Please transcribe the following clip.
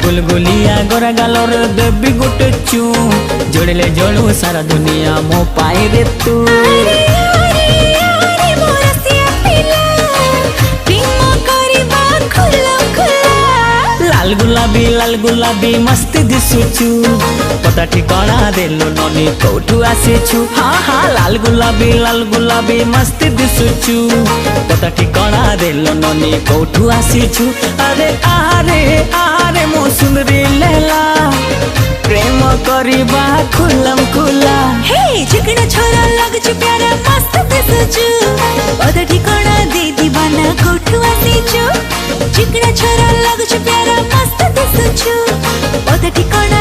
गुलगुलिया गोरा गालोर देवी गोटे चू जोड़ले जोड़ू सारा दुनिया मो पाए रे तू। लाल गुलाबी मस्ती दिसुचु पता ठिकाना देलो ननी कोठू आसीछु। हाँ हाँ लाल गुलाबी मस्ती दिसुचु पता ठिकाना देलो ननी कोठू आसीछु। अरे आरे आरे मो सुंदरी लेला प्रेम करिबा खुलम खुला। हे चिकना छोरा लगछु प्यारा मस्त दिसुचु पता ठिकाना दे दीवाना कोठू आसीछु। चिकना छोरा लगछु प्यारा मस्त दिसुचु पता ठिकाना